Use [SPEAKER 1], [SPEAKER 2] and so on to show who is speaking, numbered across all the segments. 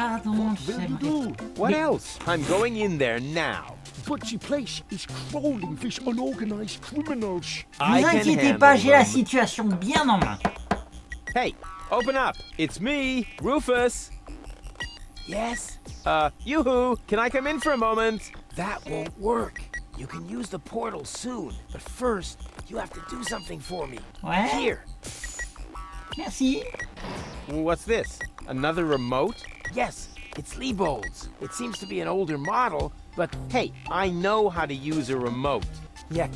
[SPEAKER 1] Pardon,
[SPEAKER 2] What else? I'm going in there now.
[SPEAKER 3] But the place is crawling with unorganized criminals.
[SPEAKER 1] Ne vous inquiétez pas, j'ai la situation bien en main.
[SPEAKER 2] Hey, open up. It's me, Rufus. Yes? Yoo-hoo, can I come in for a moment?
[SPEAKER 4] That won't work. You can use the portal soon, but first, you have to do something for me.
[SPEAKER 1] Ouais.
[SPEAKER 4] Here.
[SPEAKER 1] Merci.
[SPEAKER 2] What's this? Another remote?
[SPEAKER 4] Yes, it's Liebold's. It seems to be an older model, but
[SPEAKER 2] Hey, I know how to use a remote.
[SPEAKER 4] yeah,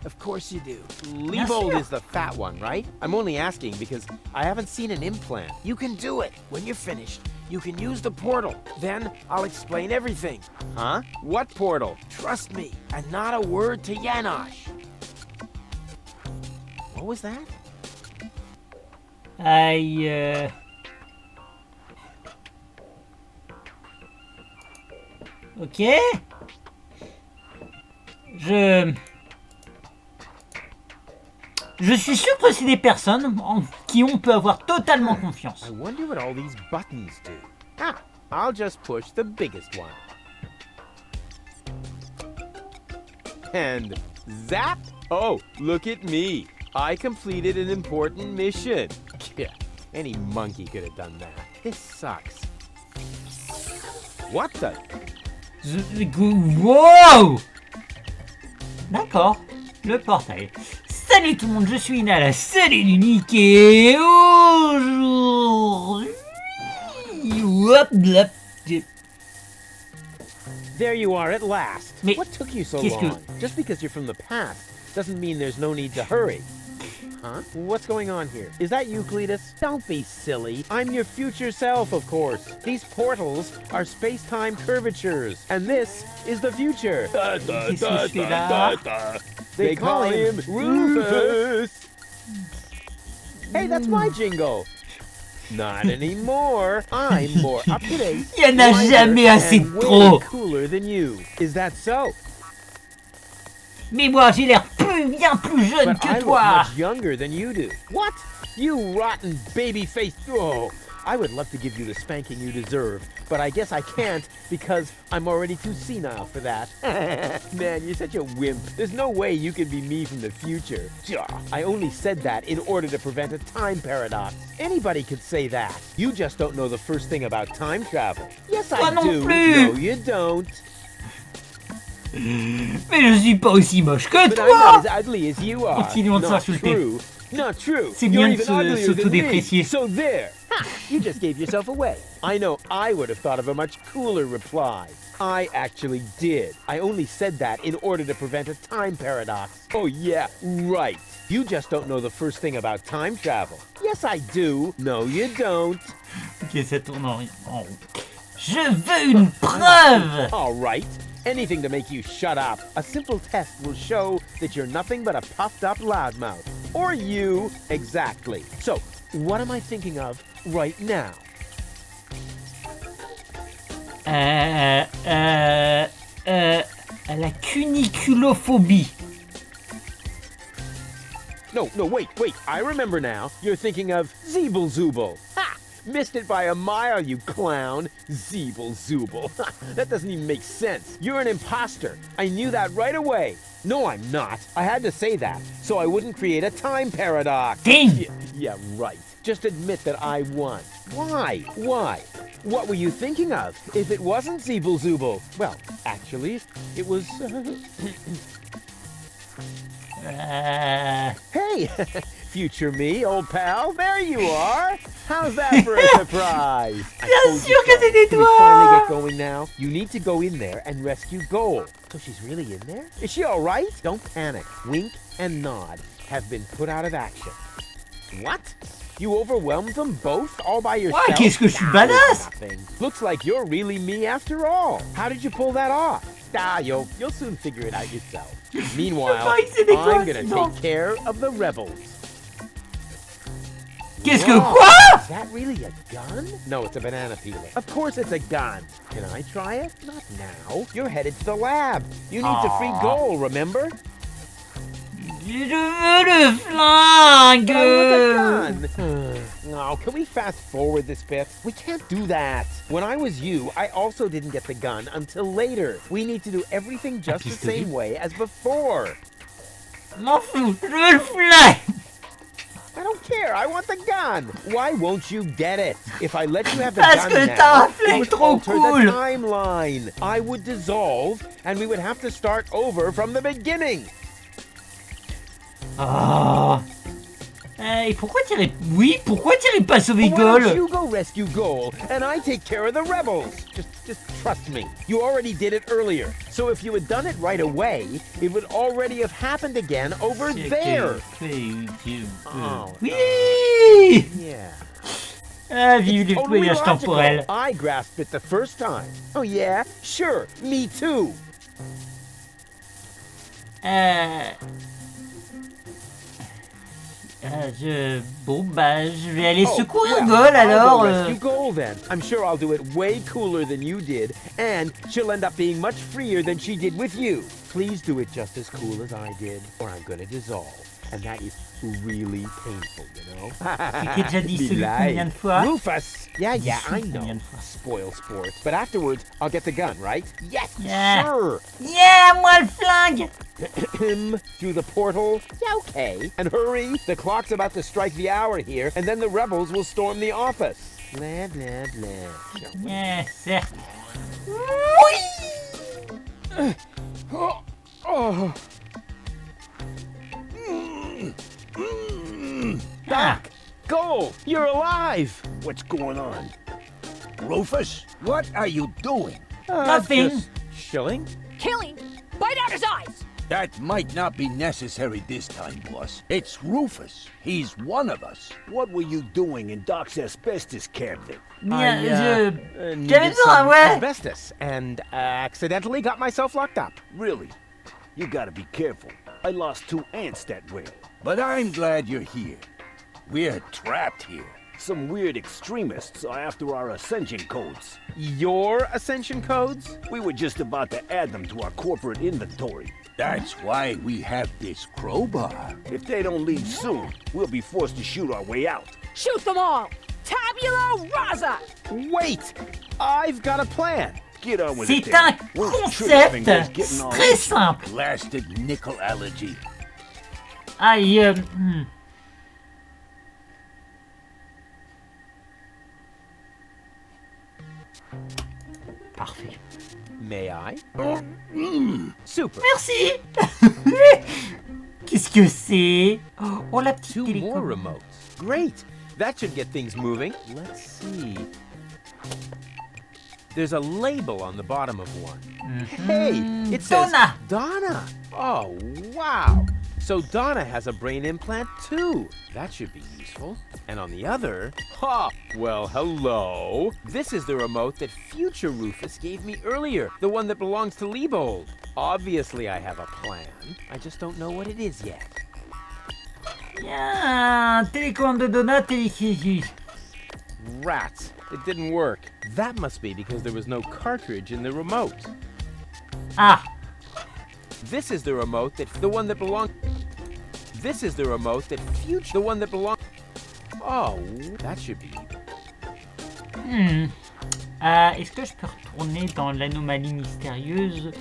[SPEAKER 4] of course you do.
[SPEAKER 2] Liebold
[SPEAKER 1] sûr.
[SPEAKER 2] is the fat one, right? I'm only asking because I haven't seen an implant.
[SPEAKER 4] You can do it. When you're finished, you can use the portal. Then I'll explain everything.
[SPEAKER 2] Huh? What portal?
[SPEAKER 4] Trust me, and not a word to Janosch.
[SPEAKER 2] What was that?
[SPEAKER 1] Aïe. Ok. Je suis sûr que c'est des personnes en qui on peut avoir totalement confiance.
[SPEAKER 2] I wonder what all these buttons do. Ah, I'll just push the biggest one. And zap! Oh, look at me. I completed an important mission. Yeah, any monkey could have done that. This sucks. What the?
[SPEAKER 1] Wow! D'accord, le portail. Salut tout le monde, je suis Inal, salut l'unique et aujourd'hui... Hop, hop,
[SPEAKER 2] There you are at last.
[SPEAKER 1] Mais
[SPEAKER 2] what took you so
[SPEAKER 1] qu'est-ce que-
[SPEAKER 2] long? Just because you're from the past doesn't mean there's no need to hurry. Huh? What's going on here? Is that you, Cletus? Don't be silly. I'm your future self, of course. These portals are space-time curvatures, and this is the future.
[SPEAKER 1] Qu'est-ce que je fais là?
[SPEAKER 2] They call him Rufus. Hey, that's my jingle. Not anymore. I'm more up to date.
[SPEAKER 1] Il y en a jamais assez
[SPEAKER 2] and
[SPEAKER 1] trop.
[SPEAKER 2] way cooler than you. Is that so?
[SPEAKER 1] Mais moi j'ai l'air bien plus jeune
[SPEAKER 2] But I
[SPEAKER 1] que
[SPEAKER 2] look
[SPEAKER 1] toi.
[SPEAKER 2] much younger than you do. What? You rotten baby-faced... Oh, I would love to give you the spanking you deserve, but I guess I can't because I'm already too senile for that. Man, you're such a wimp. There's no way you can be me from the future. I only said that in order to prevent a time paradox. Anybody could say that. You just don't know the first thing about time travel. Yes,
[SPEAKER 1] Toi
[SPEAKER 2] I
[SPEAKER 1] non
[SPEAKER 2] do.
[SPEAKER 1] plus.
[SPEAKER 2] No, you don't.
[SPEAKER 1] Mais je suis pas aussi moche que
[SPEAKER 2] But I'm not
[SPEAKER 1] toi.
[SPEAKER 2] as ugly as you are.
[SPEAKER 1] Continuons de
[SPEAKER 2] Not
[SPEAKER 1] s'insulter.
[SPEAKER 2] true. Not true.
[SPEAKER 1] C'est
[SPEAKER 2] You're
[SPEAKER 1] bien de
[SPEAKER 2] even uglier than me.
[SPEAKER 1] s'autodéprécier.
[SPEAKER 2] So there. Ha! You just gave yourself away. I know I would have thought of a much cooler reply. I actually did. I only said that in order to prevent a time paradox. Oh yeah, right. You just don't know the first thing about time travel. Yes, I do. No, you don't.
[SPEAKER 1] Ok, ça tourne en rond. Je veux une preuve.
[SPEAKER 2] All right. Anything to make you shut up. A simple test will show that you're nothing but a puffed up loudmouth. Or you, exactly. So, what am I thinking of right now?
[SPEAKER 1] La cuniculophobie.
[SPEAKER 2] No, wait. I remember now. You're thinking of Zeeble-Zooble. Ha! Missed it by a mile, you clown. Zeeble-Zooble. That doesn't even make sense. You're an imposter. I knew that right away. No, I'm not. I had to say that, so I wouldn't create a time paradox.
[SPEAKER 1] Ding!
[SPEAKER 2] Yeah, right. Just admit that I won. Why? What were you thinking of? If it wasn't Zeeble-Zooble, well, actually, it was... Hey, future me, old pal, there you are. How's that for a surprise?
[SPEAKER 1] Bien sûr que c'était
[SPEAKER 2] Can we
[SPEAKER 1] toi.
[SPEAKER 2] finally get going now? You need to go in there and rescue Goal. So she's really in there? Is she all right? Don't panic. Wink and nod have been put out of action. What? You overwhelmed them both all by yourself?
[SPEAKER 1] Ouais, qu'est-ce que je suis badass.
[SPEAKER 2] Nothing. Looks like you're really me after all. How did you pull that off? You'll soon figure it out yourself. Meanwhile, I'm gonna take care of the rebels.
[SPEAKER 1] Qu'est-ce que
[SPEAKER 2] Wow,
[SPEAKER 1] quoi?
[SPEAKER 2] Is that really a gun? No, it's a banana peeler. Of course it's a gun. Can I try it? Not now. You're headed to the lab. You need to free
[SPEAKER 1] Aw.
[SPEAKER 2] Goal, remember?
[SPEAKER 1] Je veux le flingue.
[SPEAKER 2] But I want the gun. Oh, can we fast forward this bit? We can't do that. When I was you, I also didn't get the gun until later. We need to do everything just the same way as before.
[SPEAKER 1] M'en fous, je veux le flingue.
[SPEAKER 2] I don't care. I want the gun. Why won't you get it? If I let you have the
[SPEAKER 1] Parce
[SPEAKER 2] gun
[SPEAKER 1] que
[SPEAKER 2] now,
[SPEAKER 1] t'as un
[SPEAKER 2] it
[SPEAKER 1] flingue
[SPEAKER 2] would
[SPEAKER 1] trop
[SPEAKER 2] alter
[SPEAKER 1] cool.
[SPEAKER 2] the timeline. I would dissolve, and we would have to start over from the beginning.
[SPEAKER 1] Oh. Et pourquoi tirer... Oui, pourquoi tirer pas sauver
[SPEAKER 2] Why don't
[SPEAKER 1] Goal?
[SPEAKER 2] you go rescue Goal, and I take care of the rebels? Just trust me. You already did it earlier. So if you had done it right away, it would already have happened again over there. Oh,
[SPEAKER 1] Oui.
[SPEAKER 2] yeah.
[SPEAKER 1] Ah, vive les
[SPEAKER 2] Totally
[SPEAKER 1] voyages
[SPEAKER 2] logical.
[SPEAKER 1] temporels.
[SPEAKER 2] I grasped it the first time. Oh yeah? Sure, me too.
[SPEAKER 1] Bon, bah, je vais aller secourir
[SPEAKER 2] well,
[SPEAKER 1] Goal
[SPEAKER 2] I'll
[SPEAKER 1] alors.
[SPEAKER 2] go rescue Goal then. I'm sure I'll do it way cooler than you did, and she'll end up being much freer than she did with you. Please do it just as cool as I did, or I'm gonna dissolve. And that is really painful, you know?
[SPEAKER 1] Tu t'es déjà dit celui combien de fois?
[SPEAKER 2] Rufus! Yeah, I know.
[SPEAKER 1] Combien de fois?
[SPEAKER 2] Spoil sport. But afterwards, I'll get the gun, right? Yes,
[SPEAKER 1] Yeah.
[SPEAKER 2] sure!
[SPEAKER 1] Yeah, moi le flingue.
[SPEAKER 2] Through the portal? Yeah, okay. And hurry, the clock's about to strike the hour here, and then the rebels will storm the office. Blah, blah, blah.
[SPEAKER 1] Yeah, certes. Oui. Ah.
[SPEAKER 2] Goal, you're alive!
[SPEAKER 3] What's going on? Rufus, what are you doing?
[SPEAKER 1] Nothing.
[SPEAKER 2] Just chilling?
[SPEAKER 5] Killing! Bite out his eyes!
[SPEAKER 3] That might not be necessary this time, boss. It's Rufus. He's one of us. What were you doing in Doc's asbestos cabinet?
[SPEAKER 1] Bien,
[SPEAKER 2] Needed
[SPEAKER 1] j'avais besoin,
[SPEAKER 2] some
[SPEAKER 1] ouais.
[SPEAKER 2] asbestos, and accidentally got myself locked up.
[SPEAKER 3] Really? You gotta be careful. I lost 2 ants that way. But I'm glad you're here. We're trapped here. Some weird extremists are after our ascension codes.
[SPEAKER 2] Your ascension codes?
[SPEAKER 3] We were just about to add them to our corporate inventory. That's why we have this crowbar. If they don't leave soon, we'll be forced to shoot our way out.
[SPEAKER 5] Shoot them all! Tabula rasa!
[SPEAKER 2] Wait! I've got a plan.
[SPEAKER 3] Get on with it
[SPEAKER 1] C'est
[SPEAKER 3] then.
[SPEAKER 1] un
[SPEAKER 3] We're trigger fingers
[SPEAKER 1] concept
[SPEAKER 3] getting all
[SPEAKER 1] très simple.
[SPEAKER 3] blasted nickel allergy.
[SPEAKER 1] Aïe. Parfait.
[SPEAKER 2] May I? Super.
[SPEAKER 1] Merci. Qu'est-ce que c'est? Oh, la petite
[SPEAKER 2] 2 more
[SPEAKER 1] télécommande.
[SPEAKER 2] remotes. Great. That should get things moving. Let's see. There's a label on the bottom of one. Hey, it says
[SPEAKER 1] Donna.
[SPEAKER 2] Donna. Oh, wow. So Donna has a brain implant too. That should be useful. And on the other, well, hello. This is the remote that future Rufus gave me earlier, the one that belongs to Liebold. Obviously, I have a plan. I just don't know what it is yet.
[SPEAKER 1] Bien, télécommande de Donna, télécommande.
[SPEAKER 2] Rats. It didn't work. That must be because there was no cartridge in the remote.
[SPEAKER 1] Ah,
[SPEAKER 2] This is the remote that the one that belonged. This is the remote that future the one that belonged. Oh, that should be.
[SPEAKER 1] est-ce que je peux retourner dans l'anomalie mystérieuse?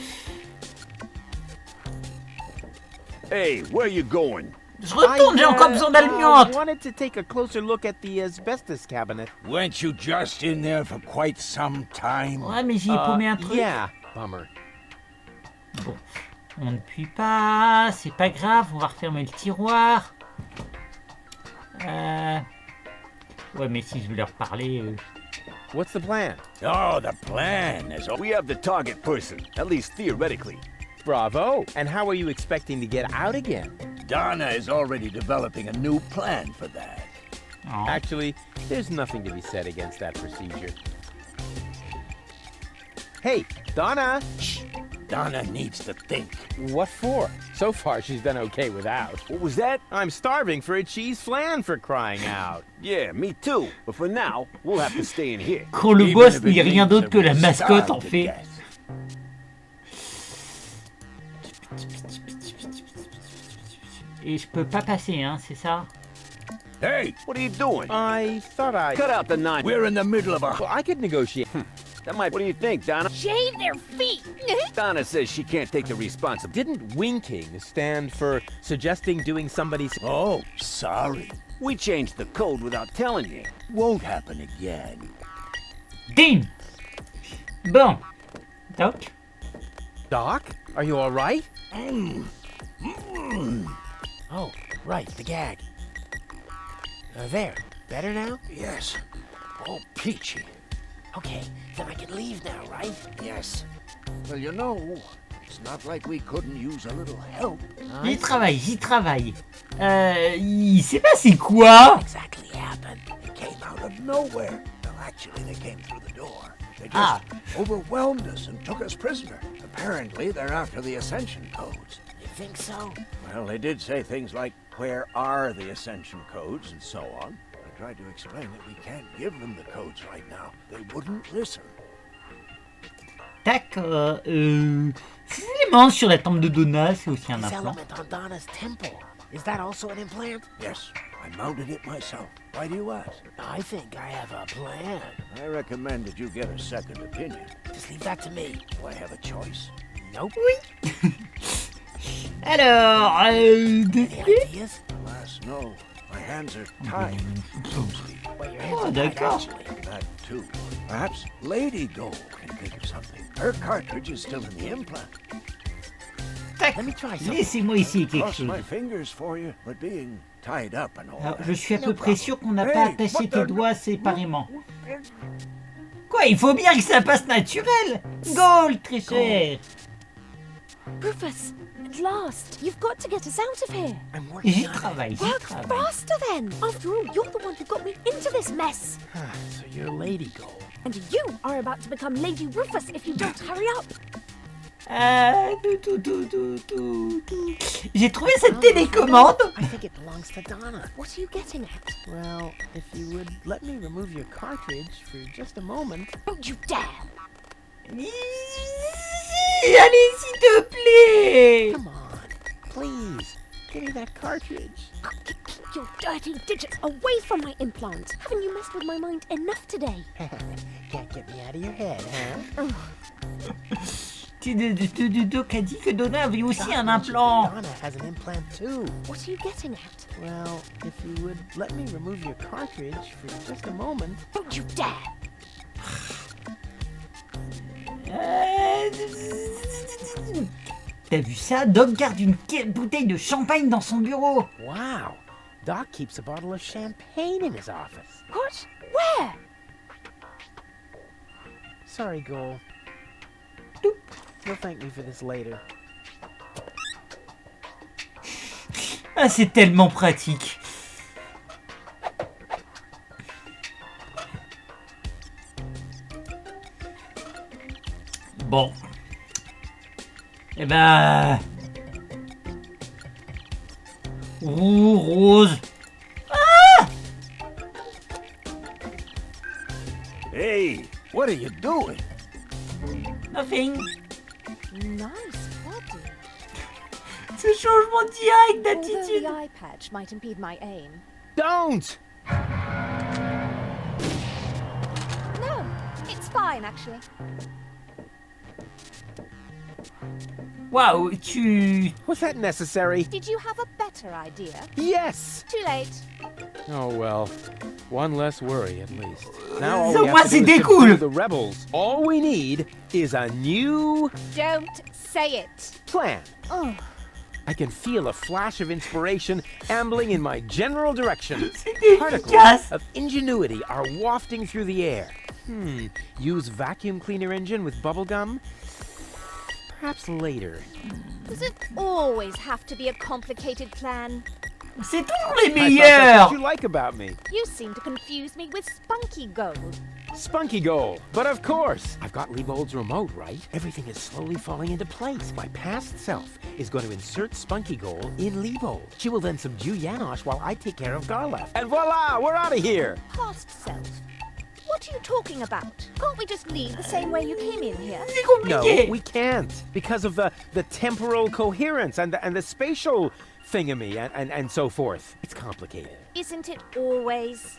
[SPEAKER 3] Hey, where you going?
[SPEAKER 1] Je retourne, j'ai encore besoin d'alliante.
[SPEAKER 2] wanted to take a closer look at the asbestos cabinet.
[SPEAKER 3] Weren't you just in there for quite some time?
[SPEAKER 1] Ouais, mais j'y ai paumé un truc.
[SPEAKER 2] Yeah, bummer.
[SPEAKER 1] Bon, on ne pue pas, c'est pas grave, on va refermer le tiroir. Ouais, mais si je veux leur parler...
[SPEAKER 2] What's the plan?
[SPEAKER 3] Oh, the plan is... We have the target person, at least theoretically.
[SPEAKER 2] Bravo. And how are you expecting to get out again?
[SPEAKER 3] Donna is already developing a new plan for that.
[SPEAKER 1] Oh.
[SPEAKER 2] Actually, there's nothing to be said against that procedure. Hey, Donna!
[SPEAKER 3] Shh! Donna needs to think.
[SPEAKER 2] What for? So far, she's done okay without.
[SPEAKER 3] What was that?
[SPEAKER 2] I'm starving for a cheese flan for crying out.
[SPEAKER 3] Yeah, me too. But for now, we'll have to stay in here.
[SPEAKER 1] Quand le
[SPEAKER 3] Even
[SPEAKER 1] boss
[SPEAKER 3] if it
[SPEAKER 1] n'est rien
[SPEAKER 3] means
[SPEAKER 1] d'autre que
[SPEAKER 3] that
[SPEAKER 1] la
[SPEAKER 3] we'll
[SPEAKER 1] mascotte,
[SPEAKER 3] starve
[SPEAKER 1] en
[SPEAKER 3] to
[SPEAKER 1] fait.
[SPEAKER 3] death.
[SPEAKER 1] Et je peux pas passer, hein, c'est ça?
[SPEAKER 3] Hey, what are you doing?
[SPEAKER 2] I thought I...
[SPEAKER 3] Cut out the nonsense. We're in the middle of a...
[SPEAKER 2] Well, I could negotiate.
[SPEAKER 3] That might... What do you think, Donna?
[SPEAKER 5] Shave their feet.
[SPEAKER 3] Donna says she can't take the responsibility.
[SPEAKER 2] Didn't winking stand for suggesting doing somebody's...
[SPEAKER 3] Oh, sorry. We changed the code without telling you. Won't happen again.
[SPEAKER 1] Ding. Bon. Donc,
[SPEAKER 2] Doc, are you all right?
[SPEAKER 4] Oh, right, the gag. There. Better now?
[SPEAKER 3] Yes. Oh, peachy.
[SPEAKER 4] Okay, then I can leave now, right?
[SPEAKER 3] Yes. Well, you know, it's not like we couldn't use a little help.
[SPEAKER 1] j'y travaille. Il sait pas c'est quoi.
[SPEAKER 4] Exactly happened.
[SPEAKER 3] They came out of nowhere. Well, actually, they came through the door. They just
[SPEAKER 1] Ah.
[SPEAKER 3] overwhelmed us and took us prisoner. Apparently, they're after the Ascension codes.
[SPEAKER 4] You think so?
[SPEAKER 3] Well, they did say things like, where are the Ascension codes, and so on. I tried to explain that we can't give them the codes right now. They wouldn't listen.
[SPEAKER 1] D'accord. Ces éléments sur la temple de Donna, c'est aussi un
[SPEAKER 4] This
[SPEAKER 1] implant.
[SPEAKER 4] element on Donna's temple. Is that also an implant?
[SPEAKER 3] Yes, I mounted it myself. Why do you ask?
[SPEAKER 4] I think I have a plan.
[SPEAKER 3] I recommend that you get a second opinion.
[SPEAKER 4] Just leave that to me.
[SPEAKER 3] Do I have a choice?
[SPEAKER 4] Nope.
[SPEAKER 1] Alors,
[SPEAKER 4] Any
[SPEAKER 1] décidé.
[SPEAKER 4] ideas?
[SPEAKER 3] Alas, no. My hands are tied.
[SPEAKER 4] Well, your hands
[SPEAKER 1] Oh,
[SPEAKER 4] are tied,
[SPEAKER 1] d'accord.
[SPEAKER 4] actually.
[SPEAKER 3] That too. Perhaps Lady Gold can think of something. Her cartridge is still in the implant.
[SPEAKER 1] Tac.
[SPEAKER 4] Let me try something.
[SPEAKER 1] Laissez-moi essayer quelque
[SPEAKER 3] Cross
[SPEAKER 1] chose.
[SPEAKER 3] my fingers for you, but being tied up and all
[SPEAKER 1] Alors,
[SPEAKER 3] that.
[SPEAKER 1] je suis à peu près sûr qu'on n'a pas
[SPEAKER 3] Hey,
[SPEAKER 1] attaché
[SPEAKER 3] what
[SPEAKER 1] tes
[SPEAKER 3] the-
[SPEAKER 1] doigts séparément. Quoi, il faut bien que ça passe naturel. Gold, très cher.
[SPEAKER 6] Rufus, at last! You've got to get us out of here!
[SPEAKER 4] I'm working
[SPEAKER 1] J'y
[SPEAKER 4] on it.
[SPEAKER 1] travaille, j'y
[SPEAKER 6] Work
[SPEAKER 1] travaille.
[SPEAKER 6] faster then! After all, you're the one who got me into this mess!
[SPEAKER 4] So you're Lady Gold.
[SPEAKER 6] And you are about to become Lady Rufus if you don't hurry up!
[SPEAKER 1] Tout. J'ai trouvé cette télécommande.
[SPEAKER 4] I think it belongs to Donna.
[SPEAKER 6] What are you getting at?
[SPEAKER 4] Well, if you would let me remove your cartridge for just a moment.
[SPEAKER 6] Don't you dare!
[SPEAKER 1] Allez, s'il te plaît.
[SPEAKER 4] Come on, please. Give me that cartridge.
[SPEAKER 6] Keep your dirty digits away from my implant! Haven't you messed with my mind enough today?
[SPEAKER 4] Can't get me out of your head, huh?
[SPEAKER 1] Doc a dit que Donna avait aussi un implant.
[SPEAKER 4] Donna has an implant too.
[SPEAKER 6] What are you getting at?
[SPEAKER 4] Well, if you would let me remove your cartridge for just a moment.
[SPEAKER 6] Don't you dare!
[SPEAKER 1] T'as vu ça? Doc garde une bouteille de champagne dans son bureau.
[SPEAKER 4] Wow, Doc keeps a bottle of champagne in his office.
[SPEAKER 6] What? Where?
[SPEAKER 4] Sorry, Goal. You'll thank me for this later.
[SPEAKER 1] Ah, c'est tellement pratique. Bon. Eh ben... Ouh, rose.
[SPEAKER 3] Hey, what are you doing?
[SPEAKER 1] Nothing.
[SPEAKER 6] Nice body.
[SPEAKER 1] Ce changement direct
[SPEAKER 6] Although
[SPEAKER 1] d'attitude.
[SPEAKER 6] the eye patch might impede my aim.
[SPEAKER 2] Don't!
[SPEAKER 6] No, it's fine actually.
[SPEAKER 1] Waouh, tu...
[SPEAKER 2] Was that necessary?
[SPEAKER 6] Did you have a better idea?
[SPEAKER 2] Yes!
[SPEAKER 6] Too late.
[SPEAKER 2] Oh well, one less worry at least. Now all
[SPEAKER 1] So
[SPEAKER 2] we
[SPEAKER 1] moi,
[SPEAKER 2] have to do
[SPEAKER 1] c'était
[SPEAKER 2] is
[SPEAKER 1] cool.
[SPEAKER 2] subdue the rebels. All we need is a new
[SPEAKER 6] Don't say it.
[SPEAKER 2] plan.
[SPEAKER 6] Oh,
[SPEAKER 2] I can feel a flash of inspiration ambling in my general direction.
[SPEAKER 1] C'était
[SPEAKER 2] Particles
[SPEAKER 1] efficace.
[SPEAKER 2] of ingenuity are wafting through the air. Use vacuum cleaner engine with bubble gum? Perhaps later.
[SPEAKER 6] does it always have to be a complicated plan?
[SPEAKER 1] C'est toujours les
[SPEAKER 2] I thought that's
[SPEAKER 1] meilleurs.
[SPEAKER 2] what you like about me.
[SPEAKER 6] You seem to confuse me with Spunky Gold.
[SPEAKER 2] Spunky Goal. But of course, I've got Liebold's remote, right? Everything is slowly falling into place. My past self is going to insert Spunky Goal in Liebold. She will then subdue Janosch while I take care of Garlef. And voila, we're out of here.
[SPEAKER 6] Past self. What are you talking about? Can't we just leave the same way you came in here?
[SPEAKER 1] C'est
[SPEAKER 2] No,
[SPEAKER 1] compliqué.
[SPEAKER 2] we can't because of the temporal coherence and the spatial thingamy and so forth. It's complicated.
[SPEAKER 6] Isn't it always?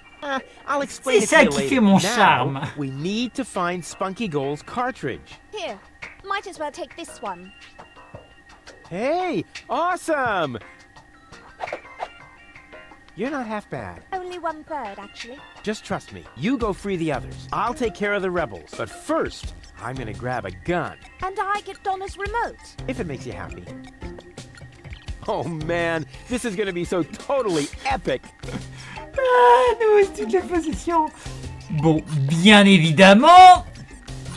[SPEAKER 2] I'll explain
[SPEAKER 1] C'est
[SPEAKER 2] it
[SPEAKER 1] ça
[SPEAKER 2] to you
[SPEAKER 1] qui
[SPEAKER 2] later.
[SPEAKER 1] fait mon
[SPEAKER 2] Now,
[SPEAKER 1] charme.
[SPEAKER 2] we need to find Spunky Gold's cartridge.
[SPEAKER 6] Here, might as well take this one.
[SPEAKER 2] Hey, awesome! You're not half bad.
[SPEAKER 6] Only 1/3, actually.
[SPEAKER 2] Just trust me. You go free the others. I'll take care of the rebels. But first, I'm gonna grab a gun.
[SPEAKER 6] And I get Donna's remote.
[SPEAKER 2] If it makes you happy. Oh man, this is gonna be so totally epic.
[SPEAKER 1] Ah, nous, toutes les possessions. Bon, bien évidemment,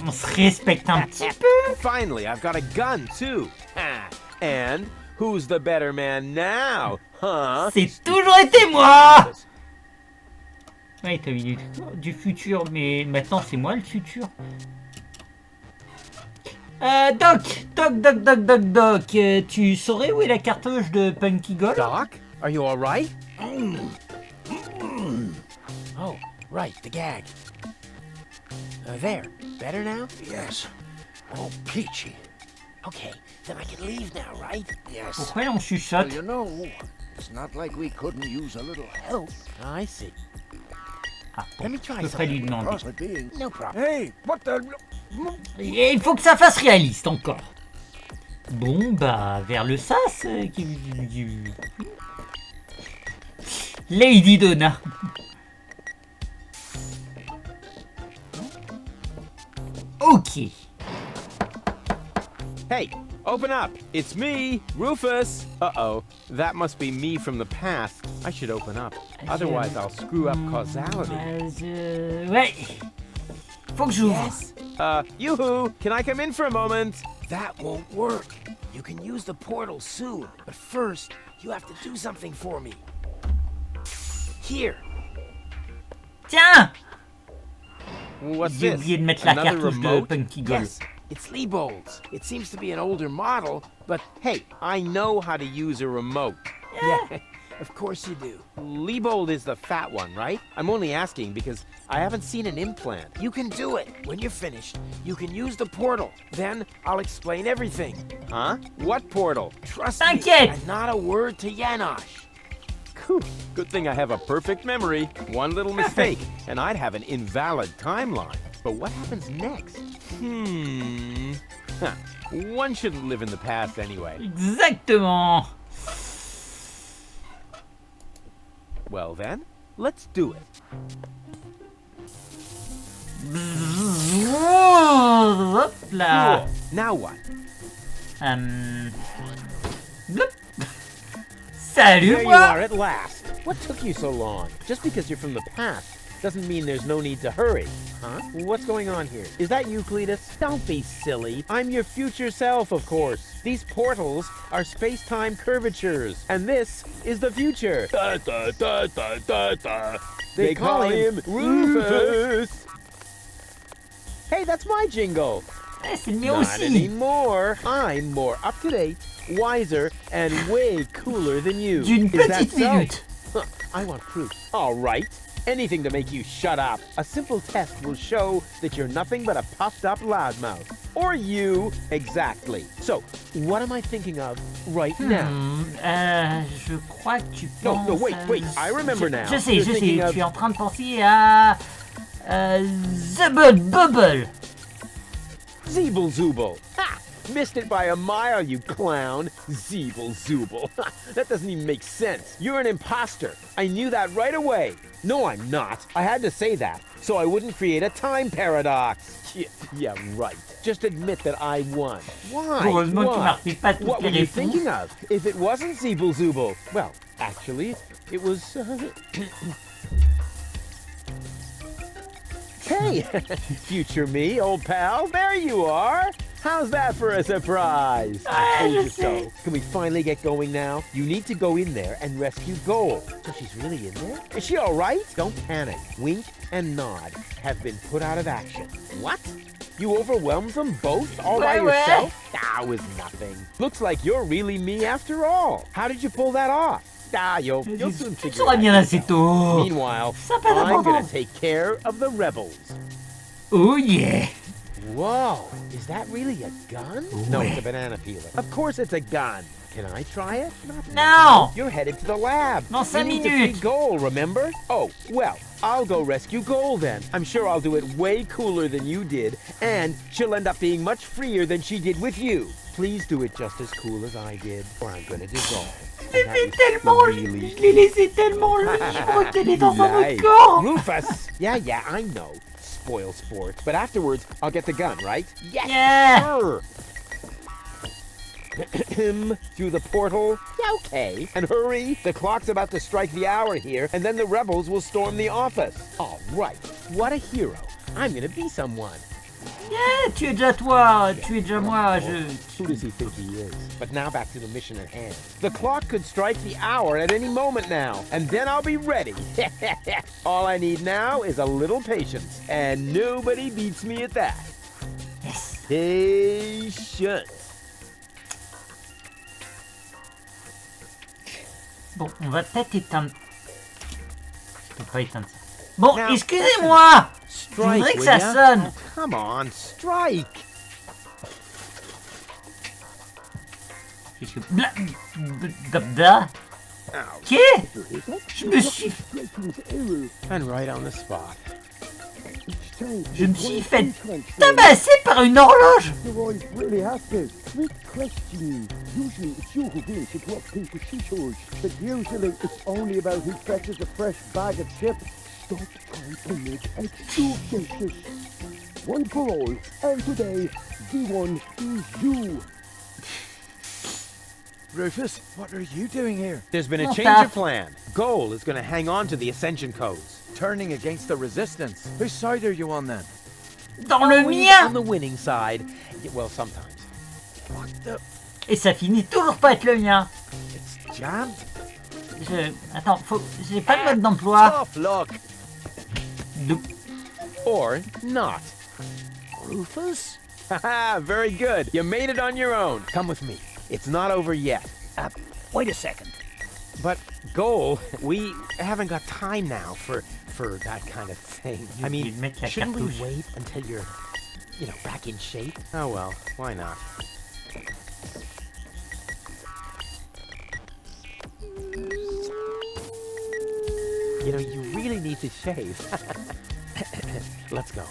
[SPEAKER 1] on se respecte un petit peu.
[SPEAKER 2] Finally, I've got a gun too. Ha. And who's the better man now? Huh?
[SPEAKER 1] C'est toujours été moi. Ouais, t'as vu du futur, mais maintenant c'est moi le futur. Doc, tu saurais où est la cartouche de Punky Gold?
[SPEAKER 2] Doc, are you all right?
[SPEAKER 4] Oh, right, the gag. There. Better now?
[SPEAKER 3] Yes. Oh, peachy.
[SPEAKER 4] Okay, then I can leave now, right?
[SPEAKER 3] Yes.
[SPEAKER 1] Pourquoi on
[SPEAKER 3] Well,
[SPEAKER 1] chuchote?
[SPEAKER 3] you know, it's not like we couldn't use a little help.
[SPEAKER 2] I see.
[SPEAKER 1] Ah, bon,
[SPEAKER 2] Let me try
[SPEAKER 1] je peux pas lui demander.
[SPEAKER 3] Cross it being.
[SPEAKER 4] No problem.
[SPEAKER 3] Hey, what the...
[SPEAKER 1] Et il faut que ça fasse réaliste encore. Bon, bah, vers le sas. Lady Donna. Ok.
[SPEAKER 2] Hey, open up. It's me, Rufus. Uh-oh, that must be me from the past. I should open up. Otherwise, I'll screw up causality.
[SPEAKER 1] Ouais. Faut que j'ouvre.
[SPEAKER 4] Yes,
[SPEAKER 2] Yoo-hoo, can I come in for a moment?
[SPEAKER 4] that won't work. You can use the portal soon, but first, you have to do something for me. Here.
[SPEAKER 1] Tiens!
[SPEAKER 2] What's
[SPEAKER 1] J'ai
[SPEAKER 2] this?
[SPEAKER 1] oublié de mettre la
[SPEAKER 2] Another
[SPEAKER 1] cartouche de
[SPEAKER 2] remote?
[SPEAKER 1] Punky Gold.
[SPEAKER 4] Yes, it's Liebold's. It seems to be an older model, but
[SPEAKER 2] Hey, I know how to use a remote.
[SPEAKER 4] yeah, of course you do.
[SPEAKER 2] Liebold is the fat one, right? I'm only asking because I haven't seen an implant.
[SPEAKER 4] You can do it. When you're finished, you can use the portal. Then I'll explain everything.
[SPEAKER 2] Huh? What portal?
[SPEAKER 4] Trust me,
[SPEAKER 1] T'inquiète.
[SPEAKER 4] and not a word to Janosch.
[SPEAKER 2] Cool. Good thing I have a perfect memory. One little mistake, and I'd have an invalid timeline. But what happens next? Huh. One shouldn't live in the past anyway.
[SPEAKER 1] Exactement.
[SPEAKER 2] Well then, let's do it.
[SPEAKER 1] Hop là.
[SPEAKER 2] Cool. Now what?
[SPEAKER 1] Blop. Salut
[SPEAKER 2] There you are
[SPEAKER 1] moi.
[SPEAKER 2] at last. What took you so long? Just because you're from the past doesn't mean there's no need to hurry. Huh? What's going on here? Is that you, Cletus? Don't be silly. I'm your future self, of course. These portals are space-time curvatures, and this is the future. They call him Rufus. Hey, that's my jingle.
[SPEAKER 1] Eh, c'est le mien
[SPEAKER 2] Not
[SPEAKER 1] aussi.
[SPEAKER 2] anymore. I'm more up-to-date, wiser, and way cooler than you.
[SPEAKER 1] D'une
[SPEAKER 2] Is that
[SPEAKER 1] petite
[SPEAKER 2] so?
[SPEAKER 1] minute.
[SPEAKER 2] Huh, I want proof. All right. Anything to make you shut up. A simple test will show that you're nothing but a puffed up loudmouth. Or you, exactly. So, what am I thinking of right now?
[SPEAKER 1] Je crois que tu
[SPEAKER 2] No,
[SPEAKER 1] penses...
[SPEAKER 2] no, wait, I remember now.
[SPEAKER 1] Je sais,
[SPEAKER 2] You're
[SPEAKER 1] je
[SPEAKER 2] thinking
[SPEAKER 1] sais.
[SPEAKER 2] of-
[SPEAKER 1] Tu es en train de penser à... Zubble Bubble.
[SPEAKER 2] Zeeble Zooble. Ha! Missed it by a mile, you clown. Zeeble Zooble. That doesn't even make sense. You're an imposter. I knew that right away. No, I'm not. I had to say that, so I wouldn't create a time paradox. Yeah, right. Just admit that I won. Why?
[SPEAKER 1] Heureusement que tu
[SPEAKER 2] Why?
[SPEAKER 1] marques pas toutes
[SPEAKER 2] What
[SPEAKER 1] les
[SPEAKER 2] were you
[SPEAKER 1] réponses.
[SPEAKER 2] thinking of? If it wasn't Zeeble Zooble? Well, actually, it was... Hey, future me, old pal. There you are. How's that for a surprise? I told you so. Can we finally get going now? You need to go in there and rescue Gold. So she's really in there? Is she all right? Don't panic. Wink and nod have been put out of action. What? You overwhelmed them both all by
[SPEAKER 1] Ouais, ouais.
[SPEAKER 2] yourself? That was nothing. Looks like you're really me after all. How did you pull that off? You'll soon
[SPEAKER 1] Tu
[SPEAKER 2] figure
[SPEAKER 1] sauras
[SPEAKER 2] it
[SPEAKER 1] bien
[SPEAKER 2] out.
[SPEAKER 1] assez tôt.
[SPEAKER 2] Meanwhile,
[SPEAKER 1] Ça peut
[SPEAKER 2] I'm gonna
[SPEAKER 1] d'abord.
[SPEAKER 2] take care of the rebels.
[SPEAKER 1] Oh yeah.
[SPEAKER 2] Whoa, is that really a gun? No, it's a banana peeler. Of course it's a gun. Can I try it? Not
[SPEAKER 1] Non.
[SPEAKER 2] now. You're headed to the lab.
[SPEAKER 1] Dans 5
[SPEAKER 2] You need to
[SPEAKER 1] minutes.
[SPEAKER 2] free Goal, remember? Oh, well, I'll go rescue Goal then. I'm sure I'll do it way cooler than you did, and she'll end up being much freer than she did with you. Please do it just as cool as I did, or I'm gonna dissolve.
[SPEAKER 1] Je l'ai laissé tellement libre qu'elle est dans un autre corps.
[SPEAKER 2] Rufus! Yeah, I know. Spoil sport. But afterwards, I'll get the gun, right? Yes,
[SPEAKER 1] Yeah.
[SPEAKER 2] sure. Through the portal? Yeah, okay. And hurry, the clock's about to strike the hour here, and then the rebels will storm the office. All right, what a hero. I'm gonna be someone.
[SPEAKER 1] Yeah, tu es déjà toi, tu es déjà moi,
[SPEAKER 2] Who does he think he is? But now back to the mission at hand. The clock could strike the hour at any moment now, and then I'll be ready. All I need now is a little patience, and nobody beats me at that.
[SPEAKER 1] Yes.
[SPEAKER 2] Patience.
[SPEAKER 1] Bon, on va peut-être éteindre... Je peux pas éteindre ça. Bon,
[SPEAKER 2] Now,
[SPEAKER 1] excusez-moi. Je
[SPEAKER 2] Strike,
[SPEAKER 1] voudrais que
[SPEAKER 2] will
[SPEAKER 1] ça
[SPEAKER 2] ya?
[SPEAKER 1] sonne.
[SPEAKER 2] Oh, come on, strike.
[SPEAKER 1] Qu'est-ce que... Bla... Bla...
[SPEAKER 2] Ow.
[SPEAKER 1] Qu'est-ce? Je me suis...
[SPEAKER 2] And right on the spot.
[SPEAKER 1] Je me suis fait tabasser par une horloge.
[SPEAKER 7] Your eyes really have to. Quick question. Usually it's you who brings it to up people she shows. But usually it's only about who fetches a fresh bag of chips. Stop trying to make excuses. One for all, and today, the one is you.
[SPEAKER 8] Rufus, what are you doing here?
[SPEAKER 2] There's been a
[SPEAKER 1] Not
[SPEAKER 2] change
[SPEAKER 1] bad.
[SPEAKER 2] of plan. Goal is going to hang on to the ascension codes.
[SPEAKER 8] Turning against the resistance. Whose side are you on then?
[SPEAKER 1] Dans le
[SPEAKER 2] Always
[SPEAKER 1] mien.
[SPEAKER 2] on the winning side. Well, sometimes.
[SPEAKER 8] What the?
[SPEAKER 1] Et ça finit toujours pas être le mien.
[SPEAKER 8] It's jammed?
[SPEAKER 1] Attends, j'ai pas de mode d'emploi.
[SPEAKER 8] Tough luck.
[SPEAKER 1] Nope.
[SPEAKER 2] Or not.
[SPEAKER 8] Rufus?
[SPEAKER 2] Haha, very good. You made it on your own. Come with me. It's not over yet.
[SPEAKER 3] Wait a second.
[SPEAKER 2] But, Goal, we haven't got time now for that kind of thing. I mean,
[SPEAKER 1] You'd make la
[SPEAKER 2] shouldn't we
[SPEAKER 1] cartouche.
[SPEAKER 2] wait until you're, back in shape? Oh well, why not? You really need to shave. Let's go.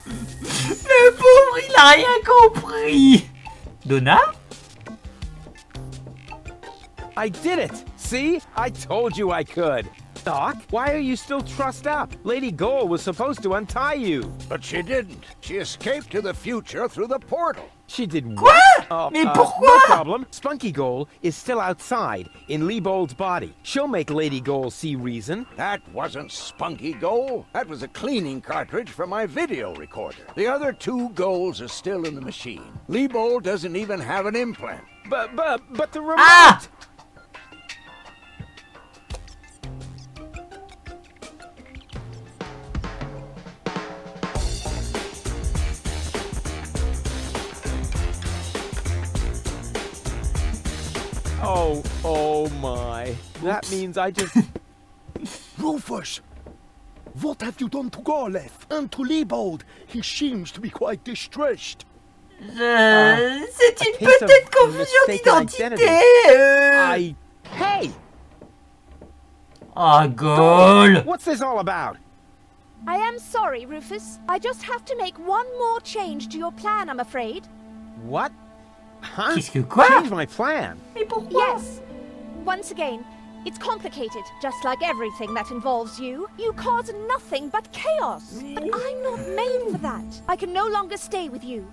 [SPEAKER 1] Le pauvre, il a rien compris. Donna?
[SPEAKER 2] I did it! See? I told you I could. Doc, why are you still trussed up? Lady Goal was supposed to untie you.
[SPEAKER 3] But she didn't. She escaped to the future through the portal.
[SPEAKER 2] She did
[SPEAKER 1] Quoi?
[SPEAKER 2] what?
[SPEAKER 1] Mais
[SPEAKER 2] No
[SPEAKER 1] pourquoi?
[SPEAKER 2] problem. Spunky Goal is still outside in Leibold's body. She'll make Lady Goal see reason.
[SPEAKER 3] That wasn't Spunky Goal. That was a cleaning cartridge for my video recorder. The other 2 goals are still in the machine. Leibold doesn't even have an implant.
[SPEAKER 2] But the remote.
[SPEAKER 1] Ah!
[SPEAKER 2] Oh my. That means I just...
[SPEAKER 7] Rufus! What have you done to Gorlef and to Leibold? He seems to be quite distressed.
[SPEAKER 1] C'est une
[SPEAKER 2] case of
[SPEAKER 1] petite confusion
[SPEAKER 2] mistaken
[SPEAKER 1] d'identité.
[SPEAKER 2] Hey!
[SPEAKER 1] Oh, Goal.
[SPEAKER 2] What's this all about?
[SPEAKER 6] I am sorry, Rufus. I just have to make one more change to your plan, I'm afraid.
[SPEAKER 2] What? Huh?
[SPEAKER 1] Qu'est-ce que quoi?
[SPEAKER 2] Change my plan.
[SPEAKER 1] Mais pourquoi?
[SPEAKER 6] Yes. Once again, it's complicated, just like everything that involves you. You cause nothing but chaos. But I'm not made for that. I can no longer stay with you.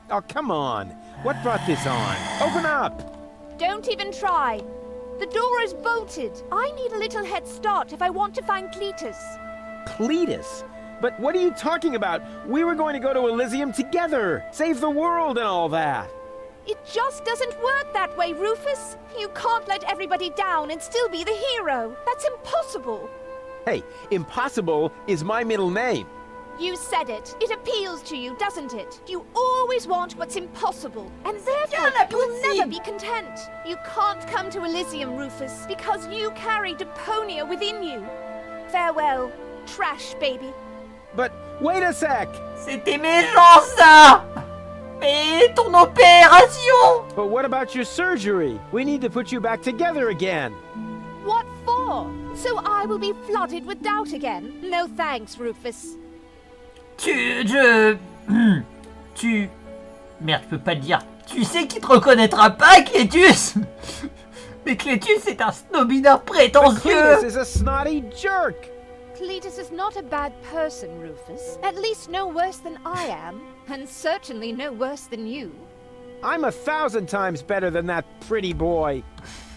[SPEAKER 2] Oh, come on. What brought this on? Open up!
[SPEAKER 6] Don't even try. The door is bolted. I need a little head start if I want to find Cletus.
[SPEAKER 2] Cletus? But what are you talking about? We were going to go to Elysium together. Save the world and all that.
[SPEAKER 6] It just doesn't work that way, Rufus. You can't let everybody down and still be the hero. That's impossible.
[SPEAKER 2] Hey, impossible is my middle name.
[SPEAKER 6] You said it. It appeals to you, doesn't it? You always want what's impossible, and therefore you'll never be content. You can't come to Elysium, Rufus, because you carry Deponia within you. Farewell, trash baby.
[SPEAKER 2] But wait a sec!
[SPEAKER 1] C'était méchant, ça. Mais ton opération!
[SPEAKER 2] But what about your surgery? We need to put you back together again.
[SPEAKER 6] What for? So I will be flooded with doubt again? No thanks, Rufus.
[SPEAKER 1] Merde, je peux pas le dire. Tu sais qu'il te reconnaîtra pas, Cletus? Mais Cletus est un snobineur
[SPEAKER 2] But
[SPEAKER 1] prétentieux!
[SPEAKER 2] Cletus is a snotty jerk.
[SPEAKER 6] Cletus is not a bad person, Rufus. At least no worse than I am. And certainly no worse than you.
[SPEAKER 2] I'm 1,000 times better than that pretty boy.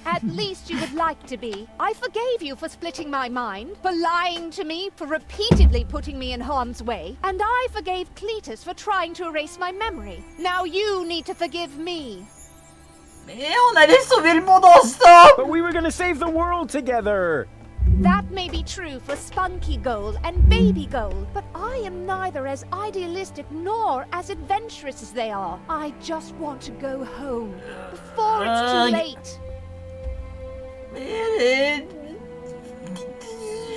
[SPEAKER 6] At least you would like to be. I forgave you for splitting my mind, for lying to me, for repeatedly putting me in harm's way, and I forgave Cletus for trying to erase my memory. Now you need to forgive me.
[SPEAKER 1] Mais on allait sauver le monde ensemble!
[SPEAKER 2] But we were gonna save the world together.
[SPEAKER 6] That may be true for Spunky Gold and Baby Gold, but I am neither as idealistic nor as adventurous as they are. I just want to go home before it's too late.
[SPEAKER 1] Mais...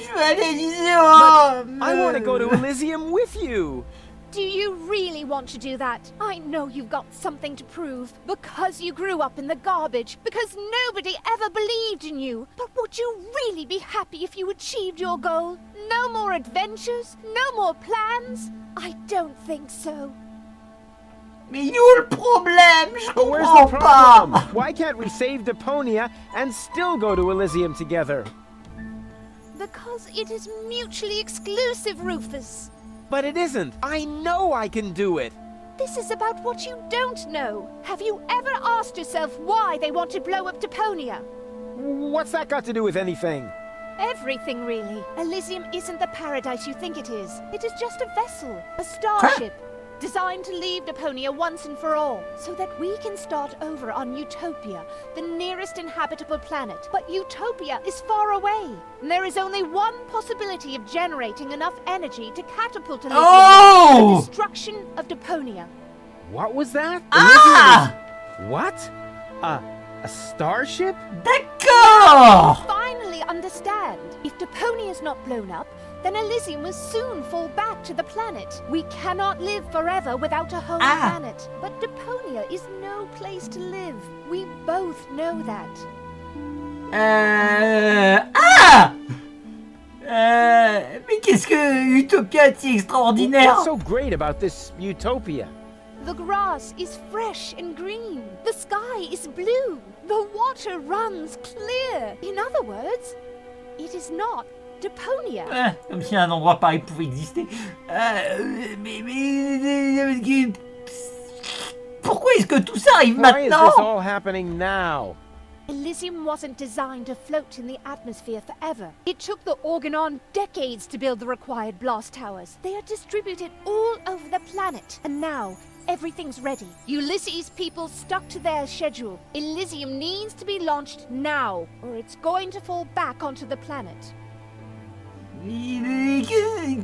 [SPEAKER 1] Je vais aller à Elysium!
[SPEAKER 2] I want to go to Elysium with you.
[SPEAKER 6] Do you really want to do that? I know you've got something to prove. Because you grew up in the garbage. Because nobody ever believed in you. But would you really be happy if you achieved your goal? No more adventures? No more plans? I don't think so.
[SPEAKER 1] Mais il est où le problème? Je
[SPEAKER 2] But where's
[SPEAKER 1] comprends
[SPEAKER 2] the
[SPEAKER 1] pas!
[SPEAKER 2] problem? Why can't we save Deponia and still go to Elysium together?
[SPEAKER 6] Because it is mutually exclusive, Rufus.
[SPEAKER 2] But it isn't. I know I can do it.
[SPEAKER 6] This is about what you don't know. Have you ever asked yourself why they want to blow up Deponia?
[SPEAKER 2] What's that got to do with anything?
[SPEAKER 6] Everything, really. Elysium isn't the paradise you think it is. It is just a vessel, a starship, designed to leave Deponia once and for all, so that we can start over on Utopia, the nearest inhabitable planet. But Utopia is far away, and there is only one possibility of generating enough energy to catapult Elysium
[SPEAKER 1] Oh!
[SPEAKER 6] the destruction of Deponia.
[SPEAKER 2] What was that?
[SPEAKER 1] Ah!
[SPEAKER 2] Elysium is... What? A starship?
[SPEAKER 1] D'accord!
[SPEAKER 6] Finally understand. If Deponia is not blown up, then Elysium will soon fall back to the planet. We cannot live forever without a home planet. But Deponia is no place to live. We both know that.
[SPEAKER 1] Mais qu'est-ce que Utopia est si extraordinaire?
[SPEAKER 2] What's so great about this Utopia?
[SPEAKER 6] The grass is fresh and green. The sky is blue. The water runs clear. In other words, it is not Deponia.
[SPEAKER 1] Comme si un endroit pareil pouvait exister. Pourquoi est-ce que tout ça arrive
[SPEAKER 2] Why is
[SPEAKER 1] maintenant?
[SPEAKER 2] this all happening now?
[SPEAKER 6] Elysium wasn't designed to float in the atmosphere forever. It took the Organon decades to build the required blast towers. They are distributed all over the planet. And now, everything's ready. Ulysses' people stuck to their schedule. Elysium needs to be launched now, or it's going to fall back onto the planet.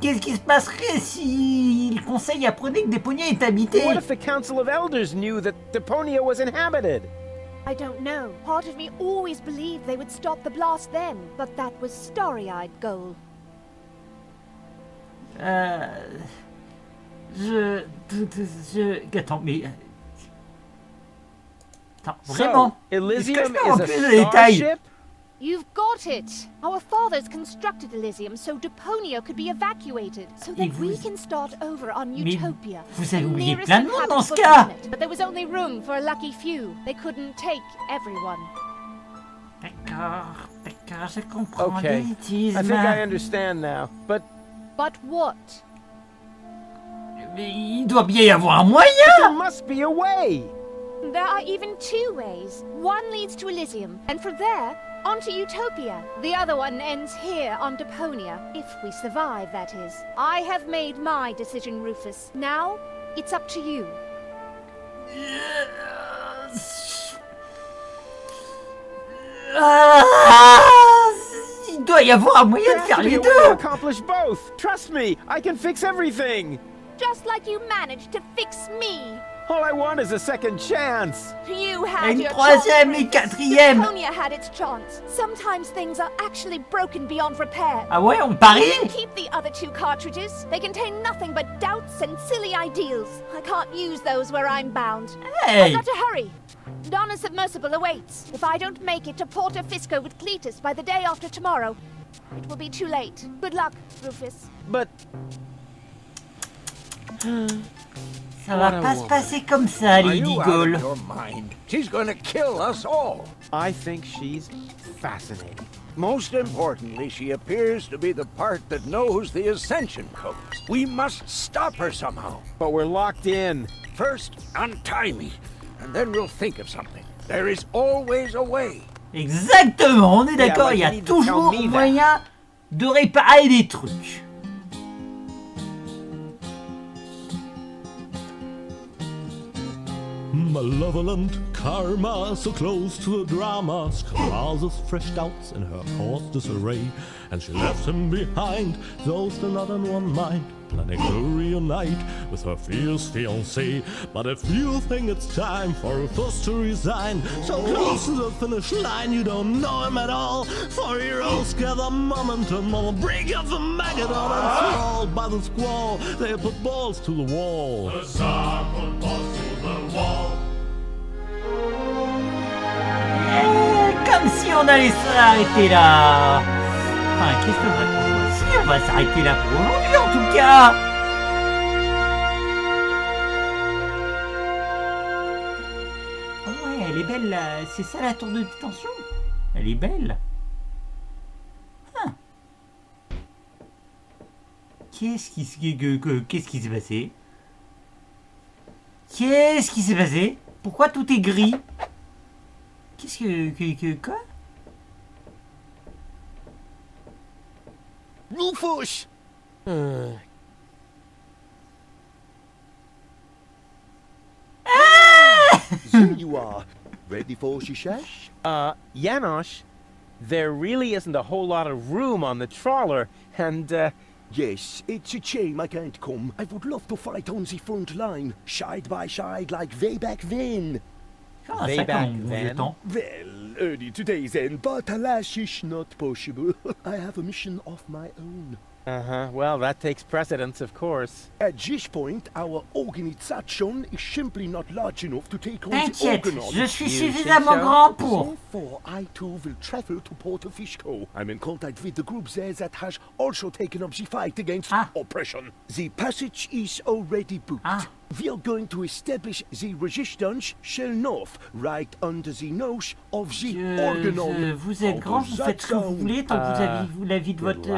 [SPEAKER 1] Qu'est-ce qui se passerait si le conseil apprenait que Deponia est habité?
[SPEAKER 2] What if the Council of Elders knew that Deponia was inhabited?
[SPEAKER 6] I don't know. Part of me always believed they would stop the blast then, but that was starry-eyed goal.
[SPEAKER 1] Attends, mais... Attends, vraiment?
[SPEAKER 2] So, Elysium
[SPEAKER 1] Est-ce que je peux avoir
[SPEAKER 2] is
[SPEAKER 1] plus de
[SPEAKER 2] a
[SPEAKER 1] détails?
[SPEAKER 2] starship?
[SPEAKER 6] You've got it! Our fathers constructed Elysium so Deponia could be evacuated, so that we can start over on Utopia.
[SPEAKER 1] Vous avez
[SPEAKER 6] the
[SPEAKER 1] oublié
[SPEAKER 6] nearest
[SPEAKER 1] plein de monde dans ce
[SPEAKER 6] habitable
[SPEAKER 1] cas!
[SPEAKER 6] planet. But there was only room for a lucky few. They couldn't take everyone.
[SPEAKER 1] D'accord, je comprends.
[SPEAKER 2] Okay,
[SPEAKER 1] l'élitisme.
[SPEAKER 2] I think I understand now. But
[SPEAKER 6] But what?
[SPEAKER 1] Mais il doit bien y avoir un moyen!
[SPEAKER 2] there must be a way!
[SPEAKER 6] There are even two ways. One leads to Elysium, and from there, onto Utopia. The other one ends here on Deponia, if we survive, that is. I have made my decision, Rufus. Now, it's up to you.
[SPEAKER 1] Il doit y avoir un moyen
[SPEAKER 2] There
[SPEAKER 1] de
[SPEAKER 2] has
[SPEAKER 1] faire
[SPEAKER 2] to be
[SPEAKER 1] les
[SPEAKER 2] a way to
[SPEAKER 1] deux!
[SPEAKER 2] accomplish both! Trust me, I can fix everything!
[SPEAKER 6] Just like you managed to fix me.
[SPEAKER 2] All I want is a second chance.
[SPEAKER 6] You had
[SPEAKER 1] Une
[SPEAKER 6] your
[SPEAKER 1] troisième
[SPEAKER 6] chance,
[SPEAKER 1] et
[SPEAKER 6] Rufus.
[SPEAKER 1] quatrième.
[SPEAKER 6] Deponia had its chance. Sometimes things are actually broken beyond repair.
[SPEAKER 1] Ah ouais, on parie?
[SPEAKER 6] Keep the other 2 cartridges. They contain nothing but doubts and silly ideals. I can't use those where I'm bound.
[SPEAKER 1] Hey!
[SPEAKER 6] I've got to hurry. Donna's submersible awaits. If I don't make it to Porto Fisco with Cletus by the day after tomorrow, it will be too late. Good luck, Rufus.
[SPEAKER 2] But
[SPEAKER 1] Ça va pas se passer comme ça,
[SPEAKER 3] Are
[SPEAKER 1] Lady
[SPEAKER 3] you out
[SPEAKER 1] Gold.
[SPEAKER 3] of your mind? She's gonna kill us all.
[SPEAKER 2] I think she's fascinating.
[SPEAKER 3] Most importantly, she appears to be the part that knows the ascension codes. We must stop her somehow.
[SPEAKER 2] But we're locked in.
[SPEAKER 3] First, untie me, and then we'll think of something. There is always a way.
[SPEAKER 1] Exactement, on est d'accord,
[SPEAKER 2] but
[SPEAKER 1] il y a
[SPEAKER 2] you need to tell
[SPEAKER 1] toujours
[SPEAKER 2] me that.
[SPEAKER 1] moyen de réparer des trucs.
[SPEAKER 9] Malevolent karma, so close to a drama, causes fresh doubts in her course disarray, and she left him behind, though still not in one mind, planning to reunite with her fierce fiancé. But if you think it's time for Rufus to resign, so close to the finish line you don't know him at all, for heroes gather momentum on the brink of the maggot on and swallowed by the squall, they put balls to the wall. The Tsar put balls to the wall.
[SPEAKER 1] Comme si on allait s'arrêter là. Enfin, qu'est-ce que je raconte? Si, on va s'arrêter là pour aujourd'hui en tout cas. Oh ouais, elle est belle là. C'est ça la tour de détention? Elle est belle. Hein. Qu'est-ce qui s'est passé? Qu'est-ce qui s'est passé? Pourquoi tout est gris? Qu'est-ce que quoi?
[SPEAKER 7] Rufus! There you are. Ready for shishash?
[SPEAKER 2] Janosch, there really isn't a whole lot of room on the trawler, and,
[SPEAKER 7] Yes, it's a shame I can't come. I would love to fight on the front line, side by side like way back then.
[SPEAKER 1] Ah,
[SPEAKER 2] Way
[SPEAKER 1] ça
[SPEAKER 2] back
[SPEAKER 1] comme
[SPEAKER 2] then.
[SPEAKER 1] le temps.
[SPEAKER 7] Well, early today then, but alas, it's not possible. I have a mission of my own.
[SPEAKER 2] well, that takes precedence, of course.
[SPEAKER 7] At this point, our organization is simply not large enough to take on the
[SPEAKER 1] T'inquiète,
[SPEAKER 7] organoid.
[SPEAKER 1] je suis
[SPEAKER 2] You
[SPEAKER 1] suffisamment
[SPEAKER 2] think so?
[SPEAKER 1] grand pour.
[SPEAKER 7] Therefore, I too will travel to Porto Fisco. I'm in contact with the group there that has also taken up the fight against oppression. The passage is already booked. We are going to establish the resistance shell north, right under the nose of the organoid.
[SPEAKER 1] Vous êtes grand, vous faites ce que vous voulez tant que vous avez l'avis de votre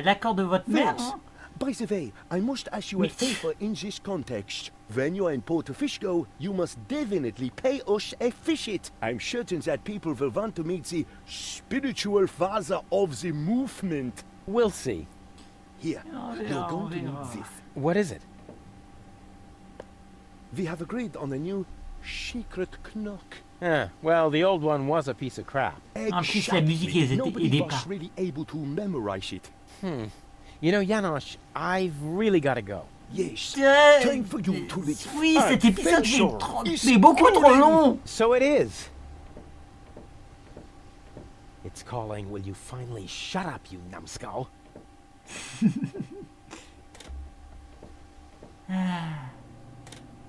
[SPEAKER 1] l'accord de votre mère.
[SPEAKER 7] Thanks.
[SPEAKER 1] Hein?
[SPEAKER 7] By the way, I must ask you a favor in this context. When you are in Porto Fisco, you must definitely pay us a visit. I'm certain that people will want to meet the spiritual father of the movement.
[SPEAKER 2] We'll see.
[SPEAKER 7] Here, you're going to need this.
[SPEAKER 2] What is it?
[SPEAKER 7] We have agreed on a new secret knock.
[SPEAKER 2] Well, the old one was a piece of crap.
[SPEAKER 1] En plus, la musique est
[SPEAKER 7] Nobody was
[SPEAKER 1] pas.
[SPEAKER 7] really able to memorize it.
[SPEAKER 2] You know, Janosch, I've really got to go.
[SPEAKER 7] Yes, time for you to
[SPEAKER 1] Oui, cet épisode
[SPEAKER 7] adventure is
[SPEAKER 1] est beaucoup trop
[SPEAKER 7] calling.
[SPEAKER 1] long.
[SPEAKER 2] So it is. It's calling, will you finally shut up, you numbskull?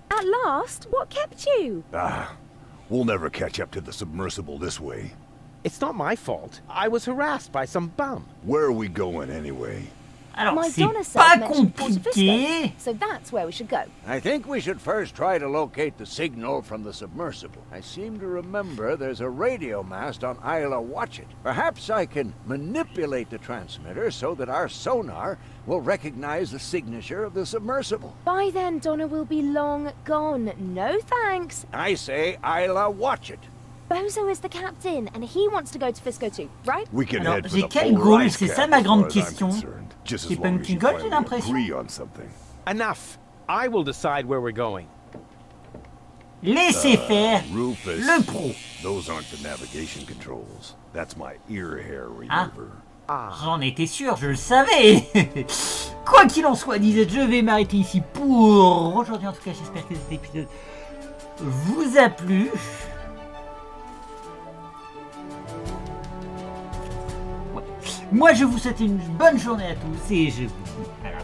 [SPEAKER 5] At last, what kept you?
[SPEAKER 3] We'll never catch up to the submersible this way.
[SPEAKER 2] It's not my fault. I was harassed by some bum.
[SPEAKER 3] Where are we going anyway?
[SPEAKER 1] Alors,
[SPEAKER 5] My
[SPEAKER 1] c'est
[SPEAKER 5] Donna
[SPEAKER 1] pas
[SPEAKER 5] said mention Porto
[SPEAKER 1] compliqué.
[SPEAKER 5] Fisco, so that's where we should go.
[SPEAKER 3] I think we should first try to locate the signal from the submersible. I seem to remember there's a radio mast on Isla Watch It. Perhaps I can manipulate the transmitter so that our sonar will recognize the signature of the submersible.
[SPEAKER 5] By then, Donna will be long gone. No thanks.
[SPEAKER 3] I say Isla Watch It.
[SPEAKER 5] Bozo is the captain, and he wants to go to Fisco too, right?
[SPEAKER 3] We can
[SPEAKER 1] Alors,
[SPEAKER 3] head for
[SPEAKER 1] j'ai
[SPEAKER 3] the
[SPEAKER 1] quel
[SPEAKER 3] polar
[SPEAKER 1] goal?
[SPEAKER 3] ice
[SPEAKER 1] C'est
[SPEAKER 3] cap
[SPEAKER 1] ça ma
[SPEAKER 3] as
[SPEAKER 1] grande
[SPEAKER 3] far as I'm
[SPEAKER 1] question.
[SPEAKER 3] concerned. Just
[SPEAKER 1] C'est
[SPEAKER 3] as
[SPEAKER 1] pas
[SPEAKER 3] long
[SPEAKER 1] une
[SPEAKER 3] as you
[SPEAKER 1] petite goal, j'ai
[SPEAKER 3] finally
[SPEAKER 1] l'impression.
[SPEAKER 3] agree on something.
[SPEAKER 2] Enough. I will decide where we're going.
[SPEAKER 1] Laissez faire
[SPEAKER 3] Rufus,
[SPEAKER 1] le pro.
[SPEAKER 3] those aren't the navigation controls. That's my ear hair remover.
[SPEAKER 1] J'en étais sûr, je le savais. Quoi qu'il en soit, disait, je vais m'arrêter ici pour aujourd'hui. En tout cas, j'espère que cet épisode vous a plu. Ouais. Moi, je vous souhaite une bonne journée à tous et je vous dis alors